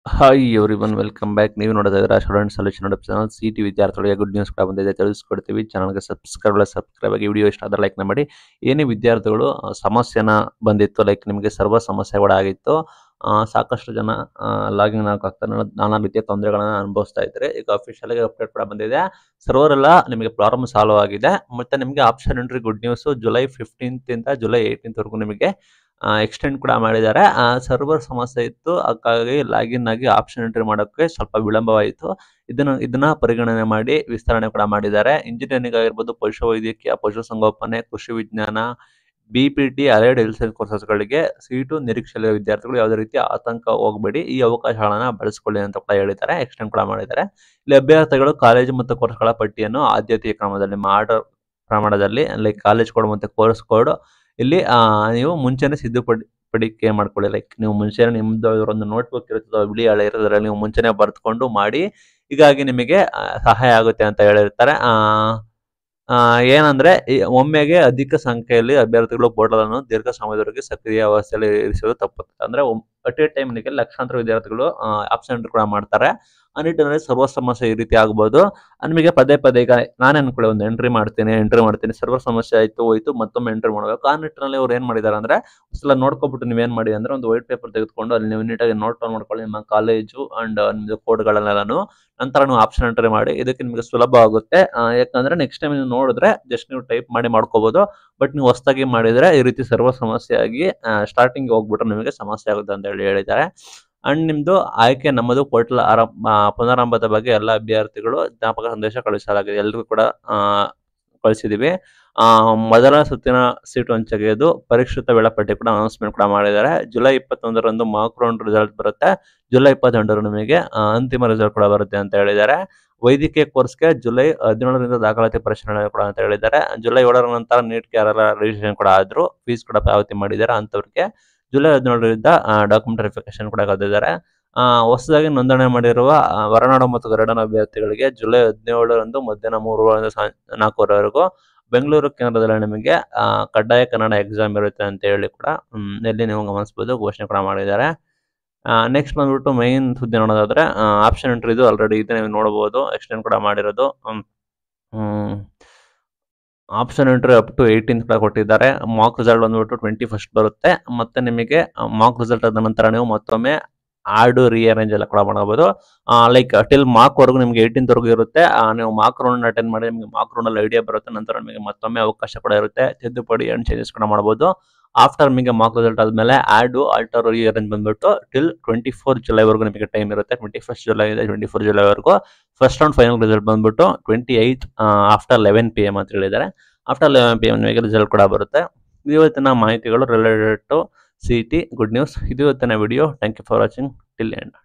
Hi everyone welcome back. ನೀವು ನೋಡ್ತಾ ಇದ್ದೀರಾ student solution YouTube channel. City ವಿದ್ಯಾರ್ಥಿಗಳಿಗೆ ಗುಡ್ ನ್ಯೂಸ್ ಕೂಡ ಬಂದಿದೆ, ತಿಳಿಸ್ಕೊಡ್ತೀವಿ. ಚಾನಲ್ಗೆ ಸಬ್ಸ್ಕ್ರೈಬ್ ಆಗಿ, ವಿಡಿಯೋ ಇಷ್ಟ ಆದರೆ ಲೈಕ್ ಮಾಡಿ. ಏನೇ ವಿದ್ಯಾರ್ಥಿಗಳು ಸಮಸ್ಯೆನ ಬಂದಿತ್ತು, ಲೈಕ್ ನಿಮಗೆ ಸರ್ವರ್ ಸಮಸ್ಯೆಗಳಾಗಿತ್ತು, ಸಾಕಷ್ಟು ಜನ ಲಾಗಿನ್ ಆಗಕ್ಕೆ ನಾನಾ ರೀತಿಯ ತೊಂದರೆಗಳನ್ನ ಅನುಭವಿಸ್ತಾ ಇದ್ದಾರೆ. ಈಗ ಅಫಿಷಿಯಲ್ ಆಗಿ ಅಪ್ಡೇಟ್ ಕೂಡ ಬಂದಿದೆ. ಸರ್ವರ್ ಎಲ್ಲ ನಿಮಗೆ ಪ್ರಾಬ್ಲಮ್ ಸಾಲ್ವ್ ಆಗಿದೆ. ಮತ್ತೆ ನಿಮಗೆ option entry good news, July 15th ಇಂದ ಜುಲೈ 18th ವರೆಗೂ ನಿಮಗೆ ಎಕ್ಸ್ಟೆಂಡ್ ಕೂಡ ಮಾಡಿದ್ದಾರೆ. ಸರ್ವರ್ ಸಮಸ್ಯೆ ಇತ್ತು, ಹಾಗಾಗಿ ಲಾಗಿನ್ ಆಗಿ ಆಪ್ಷನ್ ಎಂಟ್ರಿ ಮಾಡೋಕ್ಕೆ ಸ್ವಲ್ಪ ವಿಳಂಬವಾಯಿತು. ಇದನ್ನ ಪರಿಗಣನೆ ಮಾಡಿ ವಿಸ್ತರಣೆ ಕೂಡ ಮಾಡಿದ್ದಾರೆ. ಇಂಜಿನಿಯರಿಂಗ್ ಆಗಿರ್ಬೋದು, ಪಶುವೈದ್ಯಕೀಯ, ಪಶುಸಂಗೋಪನೆ, ಕೃಷಿ ವಿಜ್ಞಾನ, BPT, ಅಲೈಡ್ ಹೆಲ್ತ್ ಸೈನ್ಸ್ ಕೋರ್ಸಸ್ಗಳಿಗೆ ಸೀಟು ನಿರೀಕ್ಷೆಯಲ್ಲಿರುವ ವಿದ್ಯಾರ್ಥಿಗಳು ಯಾವುದೇ ರೀತಿ ಆತಂಕ ಹೋಗಬೇಡಿ, ಈ ಅವಕಾಶಗಳನ್ನ ಬಳಸಿಕೊಳ್ಳಿ ಅಂತ ಕೂಡ ಹೇಳಿದ್ದಾರೆ. ಎಕ್ಸ್ಟೆಂಡ್ ಕೂಡ ಮಾಡಿದ್ದಾರೆ. ಇಲ್ಲಿ ಅಭ್ಯರ್ಥಿಗಳು ಕಾಲೇಜು ಮತ್ತು ಕೋರ್ಸ್ಗಳ ಪಟ್ಟಿಯನ್ನು ಆದ್ಯತೆಯ ಕ್ರಮದಲ್ಲಿ ಆರ್ಡರ್ ಪ್ರಮಾಣದಲ್ಲಿ, ಲೈಕ್ ಕಾಲೇಜ್ ಕೋಡ್ ಮತ್ತು ಕೋರ್ಸ್ ಕೋಡ್ ಇಲ್ಲಿ ನೀವು ಮುಂಚೆನೆ ಸಿದ್ಧಪಡಿಕೆ ಮಾಡ್ಕೊಳ್ಳಿ. ಲೈಕ್ ನೀವು ಮುಂಚೆನೆ ನಿಮ್ದು ಒಂದು ನೋಟ್ಬುಕ್ ಇರುತ್ತೆ, ಬಿಳಿ ಹಳೆ ಇರೋದ್ರಲ್ಲಿ ನೀವು ಮುಂಚೆನೆ ಬರೆದುಕೊಂಡು ಮಾಡಿ. ಹೀಗಾಗಿ ನಿಮಗೆ ಸಹಾಯ ಆಗುತ್ತೆ ಅಂತ ಹೇಳಿರ್ತಾರೆ. ಏನಂದ್ರೆ ಒಮ್ಮೆಗೆ ಅಧಿಕ ಸಂಖ್ಯೆಯಲ್ಲಿ ಅಭ್ಯರ್ಥಿಗಳು ಪೋರ್ಟಲ್ ಅನ್ನು ದೀರ್ಘ ಸಮಯದವರೆಗೆ ಸಕ್ರಿಯ ಅವಸ್ಥೆಯಲ್ಲಿ ಇರಿಸುವುದು ತಪ್ಪುತ್ತದೆ. ಅಂದ್ರೆ ಅಟ್ ಎ ಟೈಮ್ ಲಕ್ಷಾಂತರ ವಿದ್ಯಾರ್ಥಿಗಳು ಆಪ್ಷನ್ ಎಂಟ್ರಿ ಕೂಡ ಮಾಡ್ತಾರೆ. ಆ ನಿಟ್ಟಿನಲ್ಲಿ ಸರ್ವರ್ ಸಮಸ್ಯೆ ಈ ರೀತಿ ಆಗ್ಬೋದು. ನಿಮಗೆ ಪದೇ ಪದೇ ಈಗ ನಾನೇ ಅನ್ಕೊಳ್ಳಿ ಒಂದು ಎಂಟ್ರಿ ಮಾಡ್ತೀನಿ, ಸರ್ವರ್ ಸಮಸ್ಯೆ ಆಯ್ತು ಹೋಯ್ತು, ಮತ್ತೊಮ್ಮೆ ಎಂಟ್ರಿ ಮಾಡಬೇಕು. ಆ ನಿಟ್ಟಿನಲ್ಲಿ ಅವ್ರು ಏನ್ ಮಾಡಿದ್ದಾರೆ ಅಂದ್ರೆ, ಒಂದ್ಸಲ ನೋಡ್ಕೊಬಿಟ್ಟು ನೀವೇನ್ ಮಾಡಿ ಅಂದ್ರೆ, ಒಂದು ವೈಟ್ ಪೇಪರ್ ತೆಗೆದುಕೊಂಡು ಅಲ್ಲಿ ನೀವು ನೀಟಾಗಿ ನೋಟ್ ಡೌನ್ ಮಾಡ್ಕೊಳ್ಳಿ ನಿಮ್ಮ ಕಾಲೇಜು ಅಂಡ್ ನಿಮ್ದು ಕೋಡ್ಗಳನ್ನೆಲ್ಲಾನು. ನಂತರ ನೀವು ಆಪ್ಷನ್ ಎಂಟ್ರಿ ಮಾಡಿ. ಇದಕ್ಕೆ ನಿಮಗೆ ಸುಲಭ ಆಗುತ್ತೆ. ಯಾಕಂದ್ರೆ ನೆಕ್ಸ್ಟ್ ಟೈಮ್ ನೀವು ನೋಡಿದ್ರೆ ಜಸ್ಟ್ ನೀವು ಟೈಪ್ ಮಾಡಿ ಮಾಡ್ಕೋಬಹುದು. ಬಟ್ ನೀವು ಹೊಸದಾಗಿ ಮಾಡಿದ್ರೆ ಈ ರೀತಿ ಸರ್ವರ್ ಸಮಸ್ಯೆ ಆಗಿ ಸ್ಟಾರ್ಟಿಂಗ್ ಹೋಗ್ಬಿಟ್ರೆ ನಿಮಗೆ ಸಮಸ್ಯೆ ಆಗುತ್ತೆ ಅಂತ ಹೇಳಿದ್ದಾರೆ. ಅಂಡ್ ನಿಮ್ದು ಆಯ್ಕೆ ನಮ್ಮದು ಪೋರ್ಟಲ್ ಪುನರಾರಂಭದ ಬಗ್ಗೆ ಎಲ್ಲ ಅಭ್ಯರ್ಥಿಗಳು ಜ್ಞಾಪಕ ಸಂದೇಶ ಕಳಿಸಲಾಗಿದೆ. ಎಲ್ರಿಗೂ ಕೂಡ ಕಳಿಸಿದೀವಿ. ಮೊದಲ ಸುತ್ತಿನ ಸೀಟು ಹಂಚಿಕೆಯದು ಪರಿಷ್ಕೃತ ವೇಳಾಪಟ್ಟಿ ಕೂಡ ಅನೌನ್ಸ್ಮೆಂಟ್ ಕೂಡ ಮಾಡಿದ್ದಾರೆ. ಜುಲೈ 21ರಂದು ಮಾರ್ಕ್ ರೌಂಡ್ ರಿಸಲ್ಟ್ ಬರುತ್ತೆ. ಜುಲೈ 22 ನಿಮಗೆ ಅಂತಿಮ ರಿಸಲ್ಟ್ ಕೂಡ ಬರುತ್ತೆ ಅಂತ ಹೇಳಿದ್ದಾರೆ. ವೈದ್ಯಕೀಯ ಕೋರ್ಸ್ಗೆ ಜುಲೈ 17ರಿಂದ ದಾಖಲಾತಿ ಪರಿಶೀಲನೆ ಕೂಡ ಅಂತ ಹೇಳಿದ್ದಾರೆ. ಜುಲೈ 7ರ ನಂತರ ನೀಟ್ಗೆ ಯಾರೆಲ್ಲ ರಿಜಿಸ್ಟ್ರೇಷನ್ ಕೂಡ ಆದ್ರು, ಫೀಸ್ ಕೂಡ ಪಾವತಿ ಮಾಡಿದ್ದಾರೆ ಅಂತವ್ರಿಗೆ ಜುಲೈ 17ರಿಂದ ಡಾಕ್ಯುಮೆಂಟ್ ವೆರಿಫಿಕೇಶನ್ ಕೂಡ ಕರೆದಿದ್ದಾರೆ. ಹೊಸದಾಗಿ ನೋಂದಣಿ ಮಾಡಿರುವ ಹೊರನಾಡು ಮತ್ತು ಗರಡನ ಅಭ್ಯರ್ಥಿಗಳಿಗೆ ಜುಲೈ 17ರಂದು ಮಧ್ಯಾಹ್ನ 3ರಿಂದ 4ವರೆಗೂ ಬೆಂಗಳೂರು ಕೇಂದ್ರದಲ್ಲಿ ನಿಮಗೆ ಕಡ್ಡಾಯ ಕನ್ನಡ ಎಕ್ಸಾಮ್ ಇರುತ್ತೆ ಅಂತ ಹೇಳಿ ಕೂಡ ಇಲ್ಲಿ ನೀವು ಗಮನಿಸಬಹುದು, ಘೋಷಣೆ ಕೂಡ ಮಾಡಿದ್ದಾರೆ. ನೆಕ್ಸ್ಟ್ ಬಂದ್ಬಿಟ್ಟು ಮೈನ್ ಸುದ್ದಿ ನೋಡೋದಾದ್ರೆ, ಆಪ್ಷನ್ ಎಂಟ್ರಿ ಇದು ಆಲ್ರೆಡಿ ಇದೆ, ನೀವು ನೋಡಬಹುದು. ಎಕ್ಸ್ಟೆಂಡ್ ಕೂಡ ಮಾಡಿರೋದು. Option entry up to 18th ಕೂಡ ಕೊಟ್ಟಿದ್ದಾರೆ. ಮಾರ್ಕ್ ರಿಸಲ್ಟ್ ಬಂದ್ಬಿಟ್ಟು 21st ಬರುತ್ತೆ. ಮತ್ತೆ ನಿಮಗೆ ಮಾರ್ಕ್ ರಿಸಲ್ಟ್ ಆದ ನಂತರ ನೀವು ಮತ್ತೊಮ್ಮೆ ರೀಅರೇಂಜ್ ಎಲ್ಲ ಕೂಡ ಮಾಡಬಹುದು. ಲೈಕ್ ಟಿಲ್ ಮಾರ್ಕ್ ವರೆಗೂ ನಿಮಗೆ 18th ವರೆಗೂ ಇರುತ್ತೆ. ನೀವು ಮಾರ್ಕ್ ರೌಂಡ್ ಅಟೆಂಡ್ ಮಾಡಿ ನಿಮಗೆ ಮಾರ್ಕ್ ರೌಂಡ್ ಅಲ್ಲಿ ಐಡಿಯಾ ಬರುತ್ತೆ. ನಂತರ ನಿಮಗೆ ಮತ್ತೊಮ್ಮೆ ಅವಕಾಶ ಕೂಡ ಇರುತ್ತೆ, ತಿದ್ದುಪಡಿ ಅಂಡ್ ಚೇಂಜಸ್ ಕೂಡ ಮಾಡಬಹುದು. ಆಫ್ಟರ್ ನಿಮಗೆ ಮಾರ್ಕ್ ರಿಸಲ್ಟ್ ಆದ್ಮೇಲೆ ಆಲ್ಟರ್ ರೀಅರೇಂಜ್ ಬಂದ್ಬಿಟ್ಟು ಟಿಲ್ 24 ಜುಲೈ ವರೆಗೂ ನಿಮಗೆ ಟೈಮ್ ಇರುತ್ತೆ. 21st ಜುಲೈ ಇಂದ 24 ಜುಲೈ ವರೆಗೂ. ಫಸ್ಟ್ ರೌಂಡ್ ಫೈನಲ್ ರಿಸಲ್ಟ್ ಬಂದ್ಬಿಟ್ಟು 28th ಆಫ್ಟರ್ 11 PM ಅಂತ ಹೇಳಿದ್ದಾರೆ. ಆಫ್ಟರ್ 11 PM ನಿಮಗೆ ರಿಸಲ್ಟ್ ಕೂಡ ಬರುತ್ತೆ. ಇವತ್ತಿನ ಮಾಹಿತಿಗಳು related to CET good news. ಇದು ಇವತ್ತಿನ video. Thank you for watching till end.